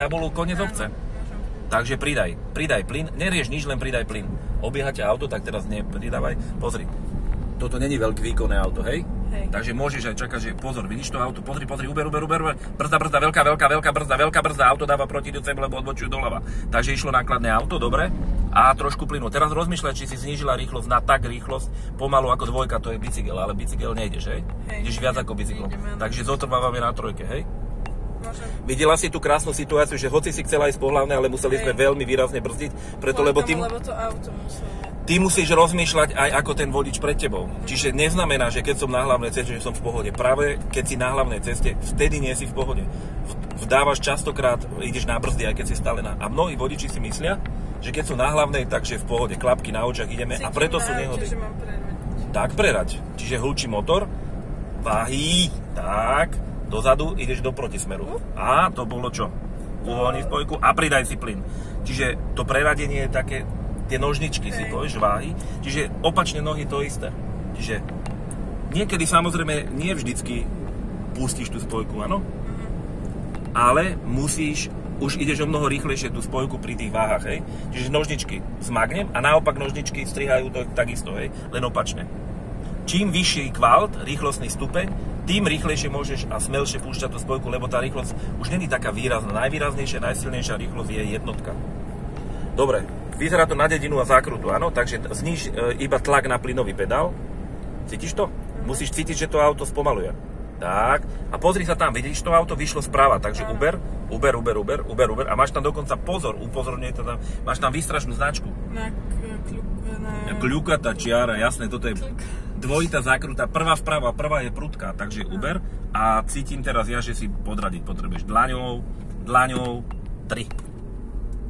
bol koniec obce. Takže pridaj plyn, nerieš nič, len pridaj plyn. Obieha ťa auto, tak teraz nepridávaj. Pozri, toto není veľké výkonné auto, hej? Takže môžeš aj čakať, že pozor, vidíš to auto, pozri, Uber, brzda, veľká brzda, auto dáva proti sebe, lebo odbočujú doľava. Takže išlo nákladné auto, dobre? A trošku plynu. Teraz rozmýšľaj, či si znížila rýchlosť na tak rýchlosť, pomalu ako dvojka, to je bicykel, ale bicykel nejdeš, hej? Ideš viac ako bicyklom. Takže zotrvávame na trojke, hej? Videla si tú krásnu situáciu, že hoci si chcela ísť po hlavnej, ale museli sme veľmi výrazne brzdiť, lebo to auto muselo. Ty musíš rozmýšľať aj ako ten vodič pred tebou. Čiže neznamená, že keď som na hlavnej ceste, že som v pohode. Práve keď si na hlavnej ceste, vtedy nie si v pohode. Vdávaš častokrát, ideš na brzdy, aj keď si stále na... A mnohí vodiči si myslia, že keď sú na hlavnej, takže v pohode, klapky na očiach ideme a preto sú nehody. Tak prerať. Čiže hlučí motor, váhy, tak, dozadu ideš do protismeru. A to bolo čo? Uvoľni spojku a pridaj si plyn. Čiže to preradenie je také... Tie nožničky si povieš, váhy. Čiže opačne nohy to isté. Čiže niekedy samozrejme nie vždycky pustíš tú spojku, áno? Ale musíš, už ideš o mnoho rýchlejšie tú spojku pri tých váhach, hej? Čiže nožničky zmagnem a naopak nožničky strihajú to takisto, hej? Len opačne. Čím vyšší kvalt, rýchlostný stupeň, tým rýchlejšie môžeš a smelšie púšťať tú spojku, lebo tá rýchlosť už není taká výrazná. Najvýraznejšia, najsilnejšia rýchlosť je jednotka. Dobre, vyzerá to na dedinu a zákrutu, áno? Takže zníž iba tlak na plynový pedál. Cítiš to? Musíš cítiť, že to auto spomaluje. Tak. A pozri sa tam, vidíš, to auto vyšlo správa, takže Uber. A máš tam dokonca pozor, upozorňuje to tam, máš tam výstražnú značku. Kľukatá čiara, jasné, toto je dvojitá zákruta, prvá vpravo a prvá je prudká, takže Uber. A cítim teraz ja, že si podradiť potrebuješ dlaňou, 3.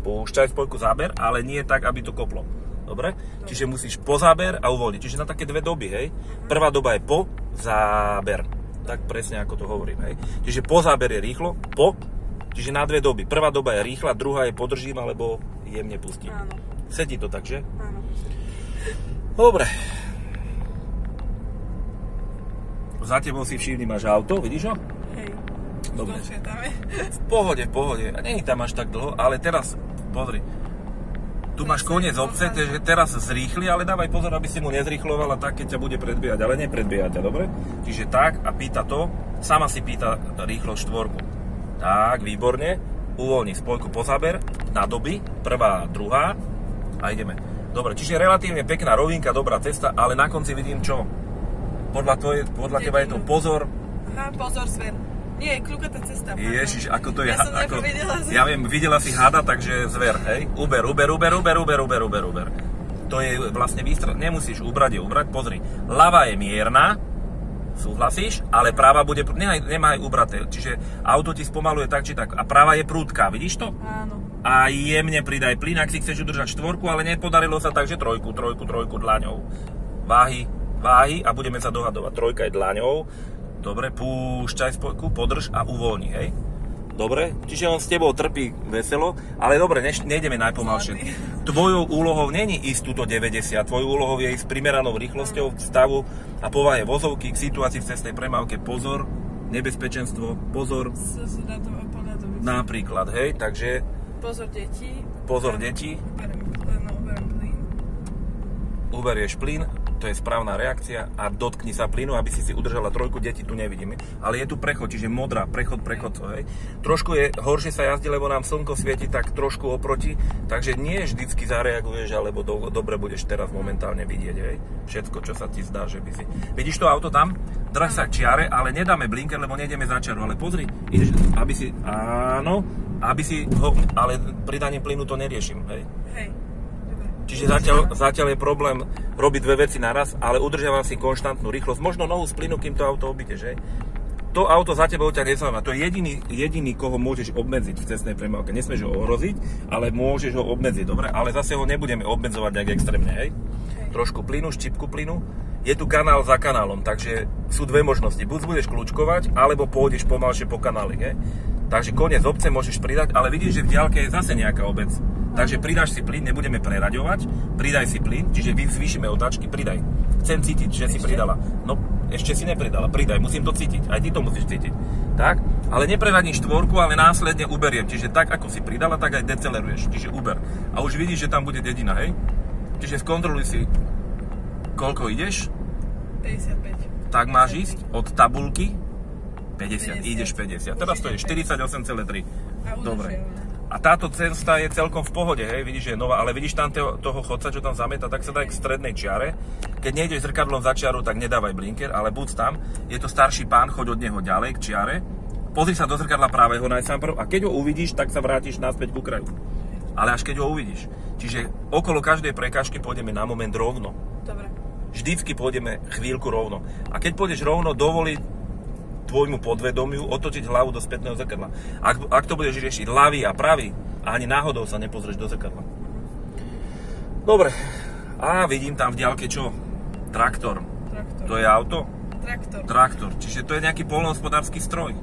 Púšťaj spojku záber, ale nie tak, aby to koplo. Dobre? Čiže musíš po záber a uvoľniť. Čiže na také dve doby, hej? Prvá doba je po záber. Tak presne ako to hovorím, hej? Čiže po záber je rýchlo, po, čiže na dve doby. Prvá doba je rýchla, druhá je podržím, alebo jemne pustím. Áno. Sedí to tak, že? Áno. Dobre. Za tebou si všimni, máš auto, vidíš ho? Hej. Dobre. V pohode. A nie je tam až tak dlho, ale teraz, pozri. Tu máš koniec obce, takže teraz zrýchli, ale dávaj pozor, aby si mu nezrýchlovala tak, keď ťa bude predbiehať, ale nepredbiehať ťa, dobre? Čiže tak a pýta to, sama si pýta rýchlosť 4. Tak, výborne. Uvoľni spojku po záber, na doby, prvá, druhá a ideme. Dobre, čiže relatívne pekná rovinka, dobrá cesta, ale na konci vidím čo? Podľa teba je to pozor. Aha, pozor, zver. Nie, kľukatá cesta. Ježiš, ako to je... Ja som videla zver. Ja viem, videla si hada, takže zver, hej? Uber. To je vlastne výstrel. Nemusíš ubrať, pozri. Ľava je mierna, súhlasíš, ale práva bude... Nemaj ubraté, čiže auto ti spomaluje tak, či tak. A práva je prúdka, vidíš to? Áno. A jemne pridaj plyn, ak si chceš udržať 4, ale nepodarilo sa tak, že 3 dlaňou. Váhy a budeme sa dohadovať. 3 je dlaňou. Dobre, púšťaj spojku, podrž a uvoľni, hej? Dobre, čiže on s tebou trpí veselo, ale dobre, nejdeme najpomalšie. Tvojou úlohou není ísť túto 90, tvojou úlohou je ísť primeranou rýchlosťou, stavu a povahe vozovky k situácii v cestnej premávke. Pozor, nebezpečenstvo, pozor. Napríklad, hej, takže... Pozor deti. Uberieš plyn, to je správna reakcia a dotkni sa plynu, aby si udržala 3, deti tu nevidíme. Ale je tu prechod, čiže modrá, prechod, hej. Trošku je horšie sa jazdí, lebo nám slnko svieti tak trošku oproti, takže nie vždycky zareaguješ, alebo dobre budeš teraz momentálne vidieť, hej. Všetko, čo sa ti zdá, že by si... Vidíš to auto tam? Drž sa k čiare, ale nedáme blinker, lebo nejdeme za čiaru, ale pozri, ideš, aby si... Áno, aby si ho... Ale pridaním plynu to neriešim, hej. Hej. Čiže zatiaľ je problém robiť dve veci naraz, ale udržiavam si konštantnú rýchlosť. Možno nohu z plynu, kým to auto obídeš, hej? To auto za tebou ťa nezaujíma. To je jediný, koho môžeš obmedziť v cestnej premávke. Nesmieš ho ohroziť, ale môžeš ho obmedziť, dobre? Ale zase ho nebudeme obmedzovať nejak extrémne, hej? Trošku plynu, štipku plynu. Je tu kanál za kanálom, takže sú dve možnosti. Buď budeš kľúčkovať, alebo pôjdeš pomalšie po kanáli, hej? Takže koniec obce môžeš pridať, ale vidíš, že v diaľke je zase nejaká obec. Takže pridáš si plyn, nebudeme preraďovať, pridaj si plyn, čiže zvýšime otáčky, pridaj. Chcem cítiť, že si pridala. No, ešte si nepridala, pridaj, musím to cítiť, aj ty to musíš cítiť. Tak, Ale neprevadím štvorku, ale následne uberiem. Čiže tak, ako si pridala, tak aj deceleruješ. Čiže uber. A už vidíš, že tam bude dedina, hej? Čiže skontroluj si, koľko ideš. 55. Tak máš ísť od tabulky 50. Ideš 50. Teraz to je 48,3. Dobre. A táto cesta je celkom v pohode, hej? Vidíš, že je nová, ale vidíš tam toho chodca, čo tam zamieta, tak sa daj k strednej čiare. Keď nejdeš zrkadlom za čiaru, tak nedávaj blinker, ale buď tam. Je to starší pán, choď od neho ďalej k čiare. Pozri sa do zrkadla pravého najsám prv a keď ho uvidíš, tak sa vrátiš naspäť ku kraju. Ale až keď ho uvidíš. Čiže okolo každej prekážky pôjdeme na moment rovno. Dobre. Vždycky pôjdeme chvíľku rovno. A keď pôjdeš rovno, dovoli tvojmu podvedomiu otočiť hlavu do spätného zrkadla. Ak to budeš riešiť ľavý a pravý, ani náhodou sa nepozrieš do zrkadla. Dobre. A vidím tam v diaľke čo? Traktor. To je auto? Traktor. Čiže to je nejaký poľnohospodársky stroj.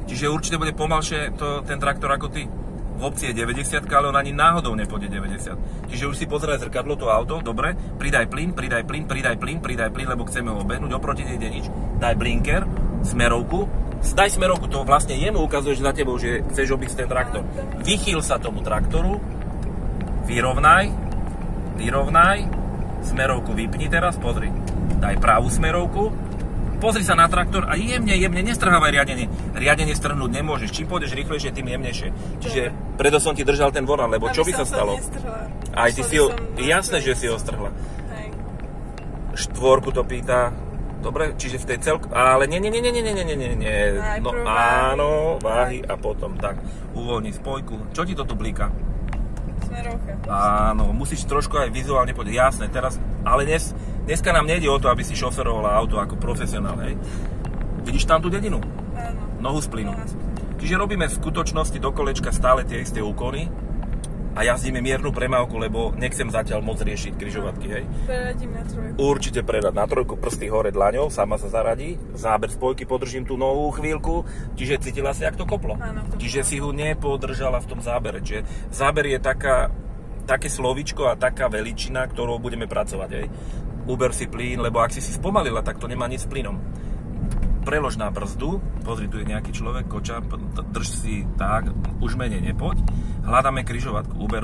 Čiže určite bude pomalšie ten traktor ako ty. V obci je 90, ale on ani náhodou nepôjde 90. Čiže už si pozeraj zrkadlo, to auto, dobre, pridaj plyn, lebo chceme ho obehnúť, oproti nejde nič. Daj blinker, smerovku, daj smerovku, to vlastne jemu ukazuješ za tebou, že chceš obísť ten traktor. Vychýl sa tomu traktoru, vyrovnaj, smerovku vypni teraz, pozri, daj pravú smerovku, pozri sa na traktor a jemne, nestrhávaj riadenie. Riadenie strhnúť nemôžeš. Čím pôjdeš rýchlejšie, tým jemnejšie. Čiže preto som ti držal ten volant, lebo čo by sa stalo? Aj ty si ho, jasné, že si ho strhla. Štvorku to pýta. Dobre, čiže v tej celku, ale nie. No áno, váhy a potom tak. Uvoľni spojku. Čo ti to tu blíka? Smerovka. Áno, musíš trošku aj vizuálne povedať. Jasné, teraz, ale dneska nám nejde o to, aby si šoferovala auto ako profesionál, hej? Vidíš tam tú dedinu? Áno. Nohu z plynu. Čiže robíme v skutočnosti do kolečka stále tie isté úkony a jazdíme miernu premávku, lebo nechcem zatiaľ moc riešiť križovatky, hej? Preradím na trojku. Určite predať na trojku, prsty hore dlaňou, sama sa zaradí, záber spojky, podržím tú novú chvíľku, čiže cítila si, jak to koplo. Áno, čiže si ho nepodržala v tom zábere, čiže záber je také slovíčko a taká veličina, ktorou budeme pracovať, hej? Uber si plyn, lebo ak si spomalila, tak to nemá nič s plynom. Prelož na brzdu, pozri, tu je nejaký človek, koča, drž si tak, už menej nepoď. Hľadáme križovatku, Uber,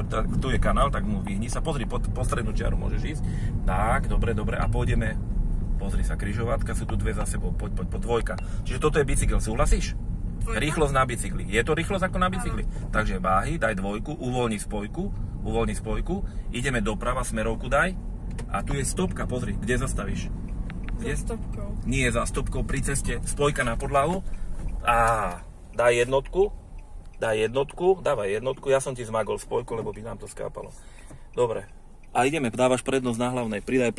tak, tu je kanál, tak mu vyhni sa, pozri, po strednú čiaru môžeš ísť. Tak, dobre, a pôjdeme, pozri sa, križovatka, sú tu dve za sebou, poď, dvojka. Čiže toto je bicykel, súhlasíš? Dvojka? Rýchlosť na bicykli. Je to rýchlosť ako na bicykli? Takže váhy, daj dvojku, uvoľni spojku, ideme doprava, smerovku daj. A tu je stopka, pozri, kde zastavíš? Za stopkou. Nie za stopkou, pri ceste, spojka na podlahu. Daj jednotku, dávaj jednotku, ja som ti zmagol spojku, lebo by nám to skápalo. Dobre, a ideme, dávaš prednosť na hlavnej, pridaj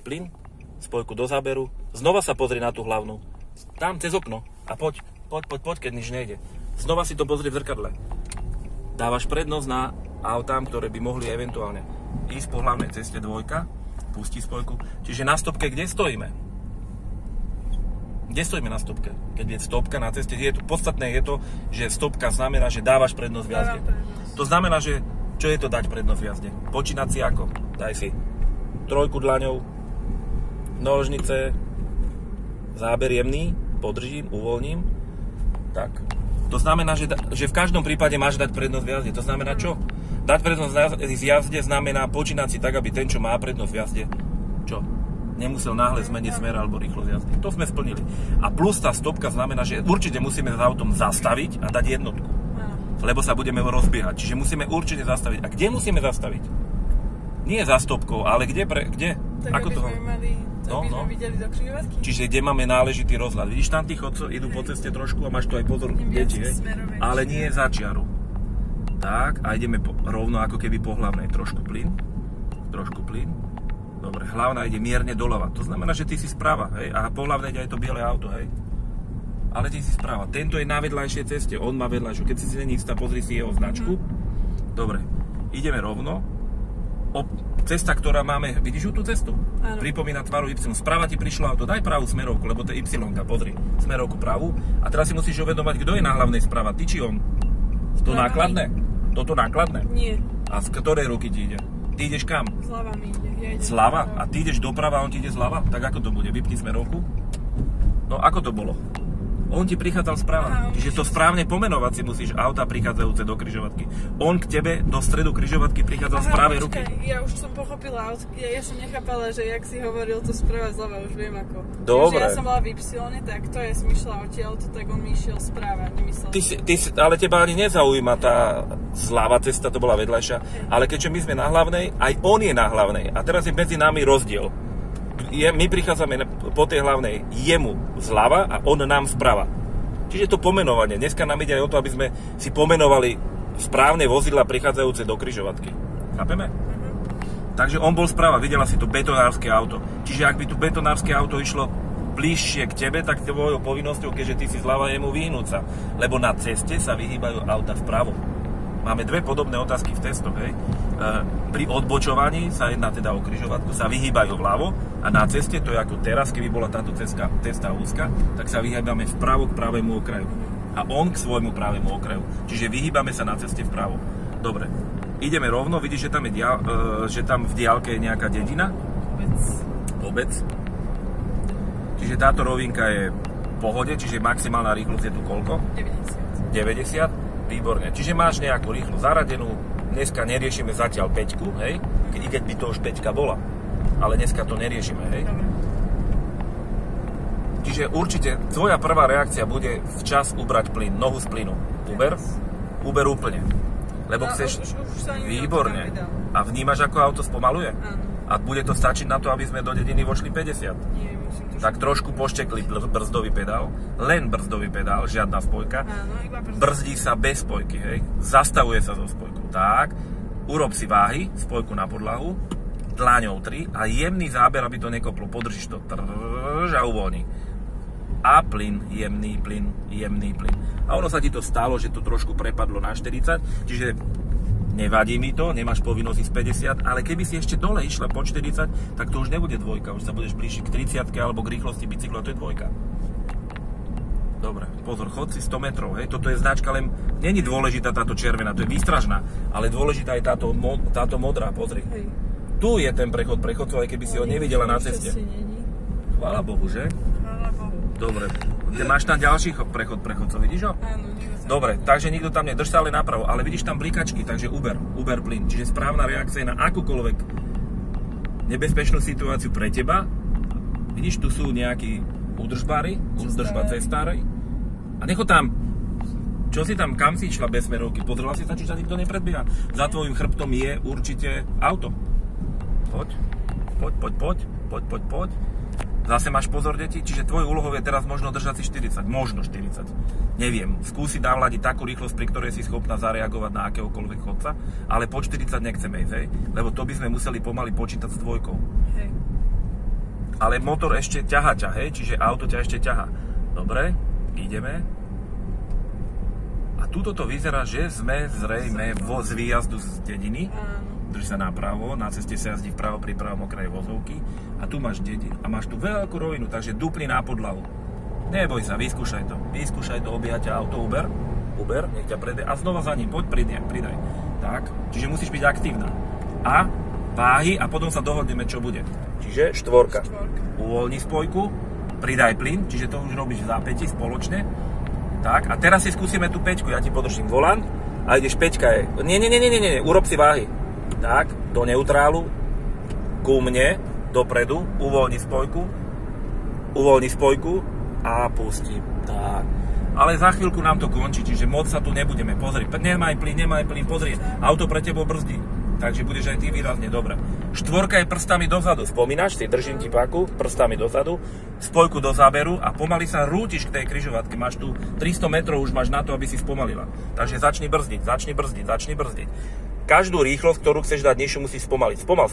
plyn, spojku do záberu, znova sa pozri na tú hlavnú, tam cez okno a poď, keď nič nejde. Znova si to pozri v zrkadle. Dávaš prednosť na autám, ktoré by mohli eventuálne ísť po hlavnej ceste, dvojka, pustí spojku. Čiže na stopke, kde stojíme? Kde stojíme na stopke? Keď je stopka na ceste, podstatné je to, že stopka znamená, že dávaš prednosť v jazde. To znamená, že čo je to dať prednosť v jazde? Počínať si ako? Daj si trojku dlaňou, nožnice, záber jemný, podržím, uvoľním. Tak. To znamená, že v každom prípade máš dať prednosť v jazde. To znamená čo? Dať prednosť v jazde znamená počínať si tak, aby ten, čo má prednosť v jazde, čo? Nemusel náhle zmeniť smer alebo rýchlosť jazdy. To sme splnili. A plus tá stopka znamená, že určite musíme s autom zastaviť a dať jednotku. Lebo sa budeme rozbiehať. Čiže musíme určite zastaviť. A kde musíme zastaviť? Nie za stopkou, ale kde? Tak ako to sme mali, sme videli do križovatky. Čiže kde máme náležitý rozhľad. Vidíš, tam tí chodcov idú po ceste trošku a máš tu aj pozor, deti, ale nie za čiaru. Tak, a ideme rovno ako keby po hlavnej. Trošku plyn. Dobre, hlavná ide mierne doľava. To znamená, že ty si správa, hej? A po hlavnej ide aj to biele auto, hej? Ale ty si správa. Tento je na vedľajšej ceste, on má vedľajšiu. Keď si není istá, pozri si jeho značku. Dobre, ideme rovno. Cesta, ktorá máme, vidíš tú cestu? Áno. Pripomína tvaru Y. Sprava ti prišlo auto, daj pravú smerovku, lebo to je Y-ka, pozri. Smerovku pravú. A teraz si musíš uvedomať, kto je na hlavnej sprava, ty či on? To nákladné? Toto nákladné? Nie. A z ktorej ruky ti ide? Ty ideš kam? Zľava mi ide. Zľava? A ty ideš doprava a on ti ide zľava? Tak ako to bude? Vypni smerovku? No ako to bolo? On ti prichádzal správa. Čiže to správne pomenovať si musíš auta prichádzajúce do križovatky. On k tebe do stredu križovatky prichádzal z pravej ruky. Ja už som pochopila, ja som nechápala, že jak si hovoril to sprava zľava, už viem ako. Dobre. Že ja som bola v Y, tak to ja som išla odtiaľto, tak on mi išiel správa, nemyslel. Ale teba ani nezaujíma tá zľava cesta, to bola vedľajšia. Ale keďže my sme na hlavnej, aj on je na hlavnej. A teraz je medzi nami rozdiel. My prichádzame po tej hlavnej jemu zľava a on nám zprava. Čiže to pomenovanie. Dneska nám ide aj o to, aby sme si pomenovali správne vozidla prichádzajúce do križovatky. Chápeme? Takže on bol zprava, videla si to betonárske auto. Čiže ak by tu betonárske auto išlo bližšie k tebe, tak tvojou povinnosťou, keďže ty si zľava, jemu vyhnúť sa. Lebo na ceste sa vyhýbajú auta vpravo. Máme dve podobné otázky v testoch, hej. Pri odbočovaní sa jedná teda o križovatku, sa vyhýbajú vľavo a na ceste, to je ako teraz, keby bola táto cesta úzka, tak sa vyhýbame vpravo k pravému okraju. A on k svojmu pravému okraju. Čiže vyhýbame sa na ceste vpravo. Dobre, ideme rovno, vidíš, že tam v diaľke je nejaká dedina? Obec. Čiže táto rovinka je v pohode, čiže maximálna rýchlosť je tu koľko? 90. Výborne. Čiže máš nejakú rýchlu zaradenú, dneska neriešime zatiaľ 5, hej? I keď by to už 5 bola. Ale dneska to neriešime, hej? Čiže určite tvoja prvá reakcia bude včas ubrať plyn, nohu z plynu. Uber úplne. Lebo chceš... Výborne. A vnímaš, ako auto spomaluje? A bude to stačiť na to, aby sme do dediny vošli 50? Nie, tak trošku poštekli brzdový pedál, len brzdový pedál, žiadna spojka. Brzdí sa bez spojky, hej. Zastavuje sa so spojkou. Tak, urob si váhy, spojku na podlahu, dlaňou 3 a jemný záber, aby to nekoplo. Podržíš to a uvoľni. A plyn, jemný plyn, jemný plyn. A ono sa ti to stalo, že to trošku prepadlo na 40, čiže nevadí mi to, nemáš povinnosť ísť 50, ale keby si ešte dole išla po 40, tak to už nebude dvojka, už sa budeš blížiť k 30 alebo k rýchlosti bicykla, to je dvojka. Dobre, pozor, chod si 100 metrov, hej, toto je značka, len není dôležitá táto červená, to je výstražná, ale dôležitá je táto modrá, pozri. Hej. Tu je ten prechod prechodcov, aj keby si ho nevidela na ceste. Chvála Bohu, že? Chvála Bohu. Dobre, máš tam ďalší prechod prechodcov, vidíš ho? Áno. Dobre, takže nikto tam nie, drž sa ale napravo, ale vidíš tam blikačky, takže Uber plyn, čiže správna reakcia na akúkoľvek nebezpečnú situáciu pre teba. Vidíš, tu sú nejakí údržbári, údržba cestári a necho tam, čo si tam, kam si išla bez smerovky, pozrela si sa, či sa nikto nepredbieha. Za tvojím chrbtom je určite auto. Poď. Zase máš pozor, deti, čiže tvoj úlohou je teraz možno držať si 40, možno 40. Neviem, skúsi navladiť takú rýchlosť, pri ktorej si schopná zareagovať na akéhokoľvek chodca, ale po 40 nechceme ísť, hej? Lebo to by sme museli pomaly počítať s dvojkou. Hej. Ale motor ešte ťahá ťa, hej? Čiže auto ťa ešte ťahá. Dobre, ideme. A tuto to vyzerá, že sme zrejme z výjazdu z dediny. Drž sa napravo, na ceste sa jazdí vpravo pri pravom okraji vozovky a tu máš dedinu a máš tu veľkú rovinu, takže dupni na podlahu. Neboj sa, vyskúšaj to, obiehať auto Uber, nech ťa predie a znova za ním, poď pridaj. Tak, čiže musíš byť aktívna. A váhy a potom sa dohodneme, čo bude. Čiže štvorka. Uvoľni spojku, pridaj plyn, čiže to už robíš v zápäti spoločne. Tak, a teraz si skúsime tú 5, ja ti podržím volant a ideš 5 je. Nie, urob si váhy. Tak, do neutrálu, ku mne, dopredu, uvoľni spojku a pusti. Tak. Ale za chvíľku nám to končí, čiže moc sa tu nebudeme. Pozri, nemaj plyn, pozri, auto pre tebo brzdí. Takže budeš aj ty výrazne, dobre. Štvorka je prstami dozadu, spomínaš si, držím ti páku, prstami dozadu, spojku do záberu a pomaly sa rútiš k tej križovatke. Máš tu 300 metrov, už máš na to, aby si spomalila. Takže začni brzdiť. Každú rýchlosť, ktorú chceš dať nižšiu, musíš spomaliť. Spomal.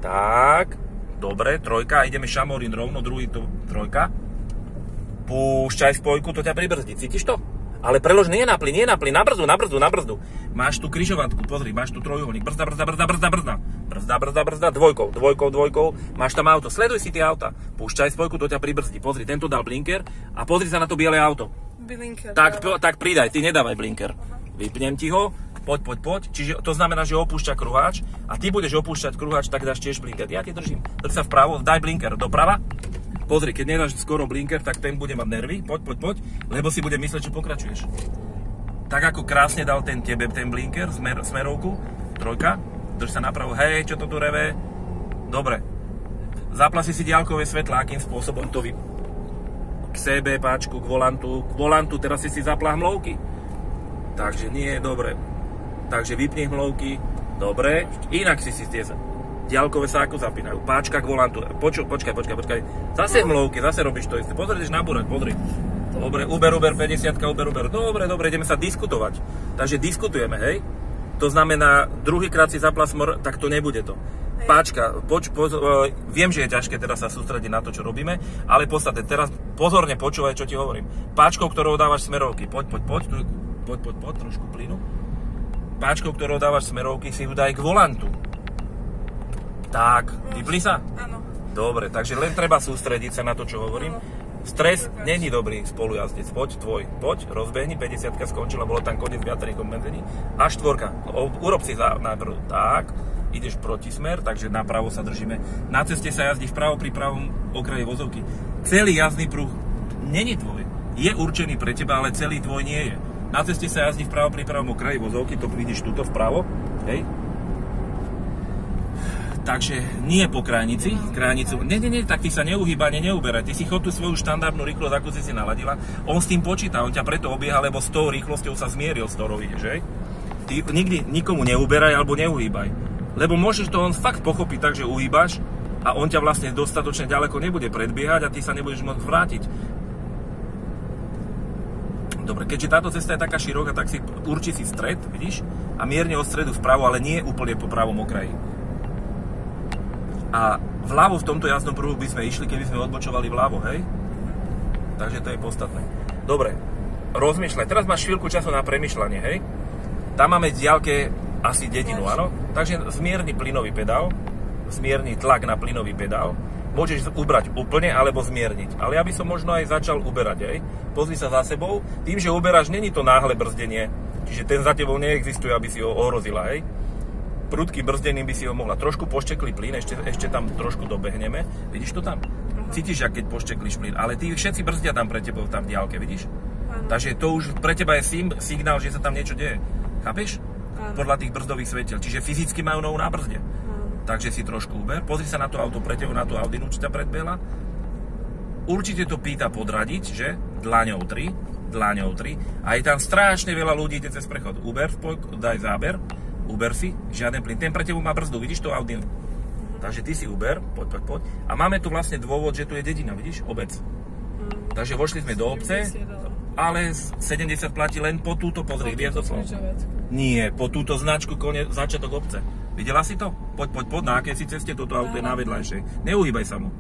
Tak, dobre, trojka, ideme šamorín rovno, druhý to trojka. Púšťaj spojku, to ťa pribrzdí, cítiš to? Ale prelož nie na plyn, na brzdu. Máš tu križovatku, pozri, máš tu trojuholník, brzda, dvojkou, máš tam auto, sleduj si tie auta, púšťaj spojku, to ťa pribrzdí, pozri, tento dal blinker a pozri sa na to biele auto. Blinker. Tak pridaj, ty nedávaj blinker, vypnem ti ho. Poď. Čiže to znamená, že opúšťa kruháč a ty budeš opúšťať kruháč, tak dáš tiež blinker. Ja ti držím. Drž sa vpravo, daj blinker doprava. Pozri, keď nedáš skoro blinker, tak ten bude mať nervy, poď, lebo si bude mysleť, že pokračuješ. Tak ako krásne dal tebe ten blinker, smerovku, trojka, drž sa napravo, hej, čo to tu reve, dobre. Zaplasi si diaľkové svetla, akým spôsobom to k sebe, páčku, k volantu, teraz si zapla hmlovky. Takže nie je dobre. Takže vypni hmlovky, dobre, inak si tie diaľkové sáku zapínajú, páčka k volantu, počkaj. Zase hmlovky, zase robíš to isté, pozrieš nabúrať, pozri. Dobre, Uber 50, Uber, dobre, ideme sa diskutovať. Takže diskutujeme, hej? To znamená, druhýkrát si zapla smor, tak to nebude to. Páčka, viem, že je ťažké teraz sa sústrediť na to, čo robíme, ale v podstate teraz pozorne počúvaj, čo ti hovorím. Páčkou, ktorou dávaš smerovky, poď, trošku plynu. Páčkou, ktorou dávaš smerovky, si ju daj k volantu. Tak, vypli sa? Áno. Dobre, takže len treba sústrediť sa na to, čo hovorím. Stres není dobrý spolujazdec. Poď, rozbehni, 50 skončila, bolo tam koniec viacerých obmedzení. A 4, urob si najprv tak, ideš protismer, takže napravo sa držíme. Na ceste sa jazdí vpravo pri pravom okraji vozovky. Celý jazdný pruh není tvoj. Je určený pre teba, ale celý tvoj nie je. Na ceste sa jazdí vpravo pri pravom okraji vozovky, to vidíš tuto vpravo, hej? Takže nie po krajnicu. Nie, tak ty sa neuhýba, neuberaj. Ty si chod tú svoju štandardnú rýchlosť, ako si naladila. On s tým počíta, on ťa preto obieha, lebo s tou rýchlosťou sa zmieril, s ktorou ideš, hej? Ty nikdy nikomu neuberaj alebo neuhýbaj. Lebo môžeš to on fakt pochopiť tak, že uhýbaš a on ťa vlastne dostatočne ďaleko nebude predbiehať a ty sa nebudeš môcť vrátiť. Dobre, keďže táto cesta je taká široká, tak si urči si stred, vidíš? A mierne od stredu vpravo, ale nie úplne po pravom okraji. A vľavo v tomto jazdnom pruhu by sme išli, keby sme odbočovali vľavo, hej? Takže to je podstatné. Dobre, rozmýšľaj. Teraz máš chvíľku času na premýšľanie, hej? Tam máme v diaľke asi dedinu, áno? Takže zmierni plynový pedál, zmierni tlak na plynový pedál. Môžeš ubrať úplne, alebo zmierniť. Ale ja by som možno aj začal uberať, hej? Pozri sa za sebou. Tým, že uberáš, není to náhle brzdenie. Čiže ten za tebou neexistuje, aby si ho ohrozila, hej? Prudkým brzdením by si ho mohla. Trošku poštekli plyn, ešte tam trošku dobehneme. Vidíš to tam? Cítiš, keď pošteklíš plyn. Ale tí všetci brzdia tam pre tebou tam v diaľke, vidíš? Takže to už pre teba je signál, že sa tam niečo deje. Chápeš? Podľa tých brzdových svetiel. Čiže fyzicky majú nohu na brzde. Takže si trošku uber. Pozri sa na tú auto pre teba, na tú Audinu, čo ťa predbehla. Určite to pýta podradiť, že? Dlaňou 3. A je tam strašne veľa ľudí, ide cez prechod. Uber, daj záber. Uber si, žiaden plyn. Ten pre tebou má brzdu, vidíš tú Audinu? Takže ty si Uber, poď. A máme tu vlastne dôvod, že tu je dedina, vidíš? Obec. Takže vošli sme do obce, ale 70 platí len po túto, pozri, Hviezdoslovo. Nie, po túto značku, začiatok obce. Videla si to? Poď, na akej si ceste, toto auto je na vedľajšej. Neuhýbaj sa mu.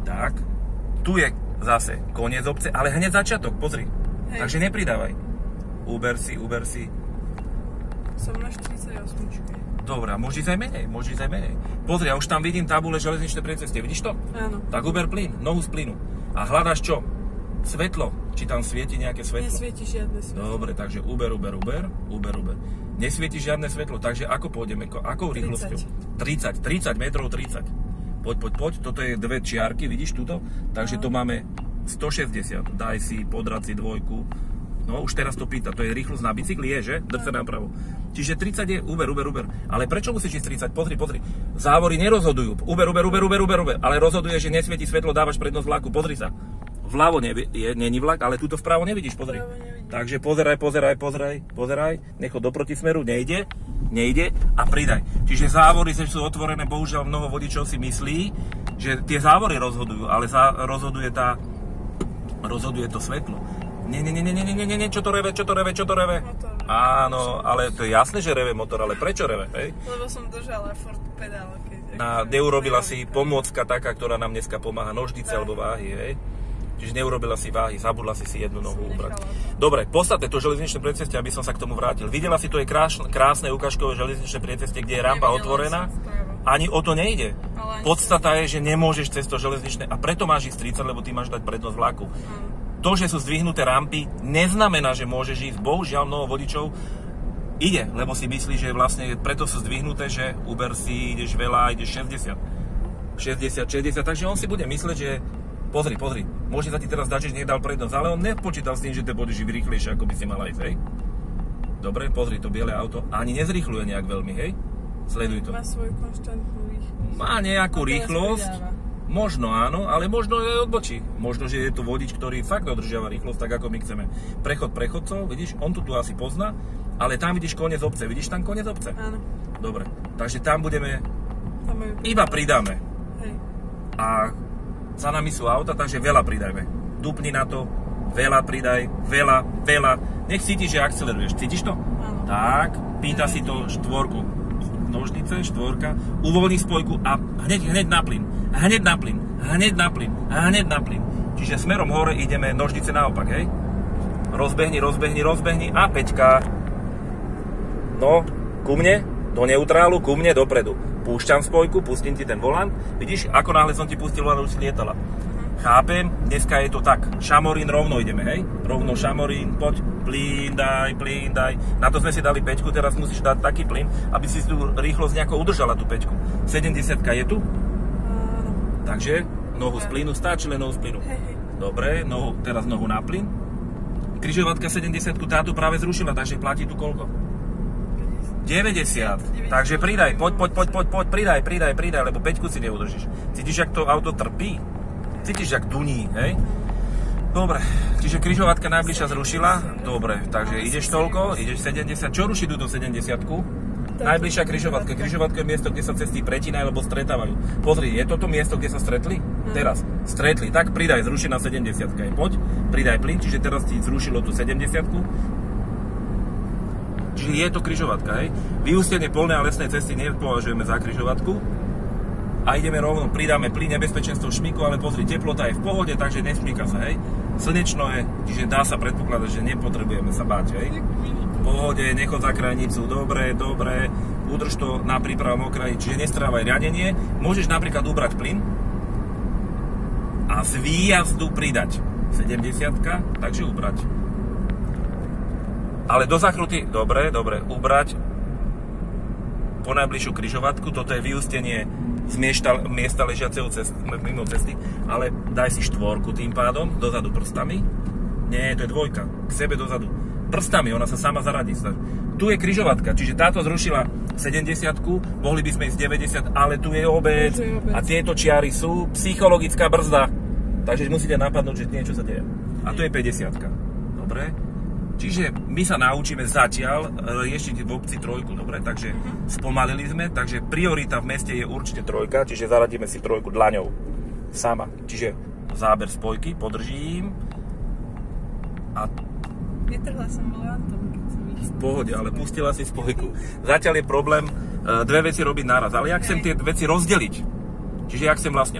Tak, tu je zase koniec obce, ale hneď začiatok, pozri. Hej. Takže nepridávaj. Uber si. Som na 48. Dobre, môže ísť aj menej. Pozri, ja už tam vidím tabule železničnej priecestie, vidíš to? Áno. Tak uber plyn, nohu z plynu. A hľadaš čo? Svetlo. Či tam svieti nejaké svetlo? Nesvieti žiadne svetlo. Dobre, takže Uber. Nesvieti žiadne svetlo, takže ako pôjdeme? Akou rýchlosťou? 30 metrov 30. Poď, toto je dve čiarky, vidíš túto? Takže to máme 160. Daj si, podrad si dvojku. No, už teraz to pýta, to je rýchlosť na bicykli, je, že? Drž sa napravo. Čiže 30 je Uber. Ale prečo musíš ísť 30? Pozri. Závory nerozhodujú. Uber. Ale rozhoduje, že nesvieti svetlo, dávaš prednosť vlaku. Pozri sa. Vľavo není vlak, ale túto vpravo nevidíš, pozri. Takže pozeraj. Nechod do protismeru, nejde a pridaj. Čiže závory sú otvorené, bohužiaľ mnoho vodičov si myslí, že tie závory rozhodujú, ale rozhoduje to svetlo. Nie, čo to reve? Motor. Áno, ale to je jasné, že reve motor, ale prečo reve, hej? Lebo som držala furt pedál. Neurobila si pomôcka taká, ktorá nám dneska pomáha, nožnice alebo váhy, hej? Čiže neurobila si váhy, zabudla si jednu nohu ubrať. Dobre, podstatné to železničné priecestie, aby som sa k tomu vrátil. Videla si, to je krásne ukážkové železničné priecestie, kde je rampa otvorená. Ani o to nejde. Podstata je, že nemôžeš cez to železničné a preto máš ísť 30, lebo ty máš dať prednosť vlaku. To, že sú zdvihnuté rampy, neznamená, že môžeš ísť. Bohužiaľ, mnoho vodičov ide, lebo si myslí, že vlastne preto sú zdvihnuté, že Uber si ideš veľa, ideš 60, takže on si bude mysleť, že Pozri. Môže sa ti teraz dať, že nedal prednosť, ale on nepočítal s tým, že ty budeš rýchlejšie, ako by si mal ísť, hej? Dobre, pozri, to biele auto ani nezrýchľuje nejak veľmi, hej? Sleduj to. Má svoju konštantnú rýchlosť. Má nejakú rýchlosť, možno áno, ale možno je odbočí. Možno, že je to vodič, ktorý fakt dodržiava rýchlosť, tak ako my chceme. Prechod prechodcov, vidíš, on tu asi pozná, ale tam vidíš koniec obce. Vidíš tam koniec obce? Áno. Dobre, takže tam budeme, iba pridáme. Hej. A za nami sú auta, takže veľa pridajme. Dupni na to, veľa pridaj, veľa. Nech cítiš, že akceleruješ. Cítiš to? Áno. Tak, pýta si to štvorku. Nožnice, štvorka, uvoľni spojku a hneď na plyn. Hneď na plyn. Čiže smerom hore ideme nožnice naopak, hej? Rozbehni a 5. No, ku mne, do neutrálu, ku mne, dopredu. Púšťam spojku, pustím ti ten volant. Vidíš, ako náhle som ti pustil volant, už si lietala. Chápem, dneska je to tak. Šamorín rovno ideme, hej? Rovno Šamorín, poď, plyn daj. Na to sme si dali 5, teraz musíš dať taký plyn, aby si tú rýchlosť nejako udržala tú 5. 70 je tu? Takže nohu z plynu, stačí len nohu z plynu. Dobre, teraz nohu na plyn. Križovatka 70, táto práve zrušila, takže platí tu koľko? 90. Takže pridaj, poď, pridaj, lebo 5 si neudržíš. Cítiš, jak to auto trpí? Cítiš, jak duní, hej? Dobre, čiže križovatka najbližšia zrušila. Dobre, takže ideš toľko, ideš 70. Čo ruší túto 70-ku? Najbližšia križovatka. Križovatka je miesto, kde sa cesty pretínajú, alebo stretávajú. Pozri, je toto miesto, kde sa stretli? Teraz. Stretli, tak pridaj, zruši na 70. Poď, pridaj plyn, čiže teraz ti zrušilo tú 70-ku. Čiže je to križovatka, hej? Vyústenie polnej a lesnej cesty nepovažujeme za križovatku. A ideme rovno, pridáme plyn, nebezpečenstvo šmiku, ale pozri, teplota je v pohode, takže nešmíka sa, hej? Slnečno je, čiže dá sa predpokladať, že nepotrebujeme sa báť, hej? V pohode, nechod za krajnicu, dobre, udrž to na prípravom okraji, čiže nestrávaj riadenie. Môžeš napríklad ubrať plyn a z výjazdu pridať 70-ka, takže ubrať. Ale do zachruty, dobre, ubrať po najbližšiu križovatku, toto je vyústenie z miesta ležiaceho mimo cesty, ale daj si 4 tým pádom, dozadu prstami. Nie, to je 2, k sebe dozadu. Prstami, ona sa sama zaradí. Tu je križovatka, čiže táto zrušila 70-ku, mohli by sme ísť 90, ale tu je obec a tieto čiary sú psychologická brzda. Takže musíte napadnúť, že niečo sa deje. A tu je 50-ka. Dobre? Čiže my sa naučíme zatiaľ riešiť v obci 3, dobre? Takže spomalili sme, takže priorita v meste je určite 3, čiže zaradíme si 3 dlaňou. Sama. Čiže záber spojky, podržím. A vytrhla som volantom, keď som išla. V pohode, ale pustila si spojku. Zatiaľ je problém dve veci robiť naraz, ale ja chcem tie veci rozdeliť. Čiže ja chcem vlastne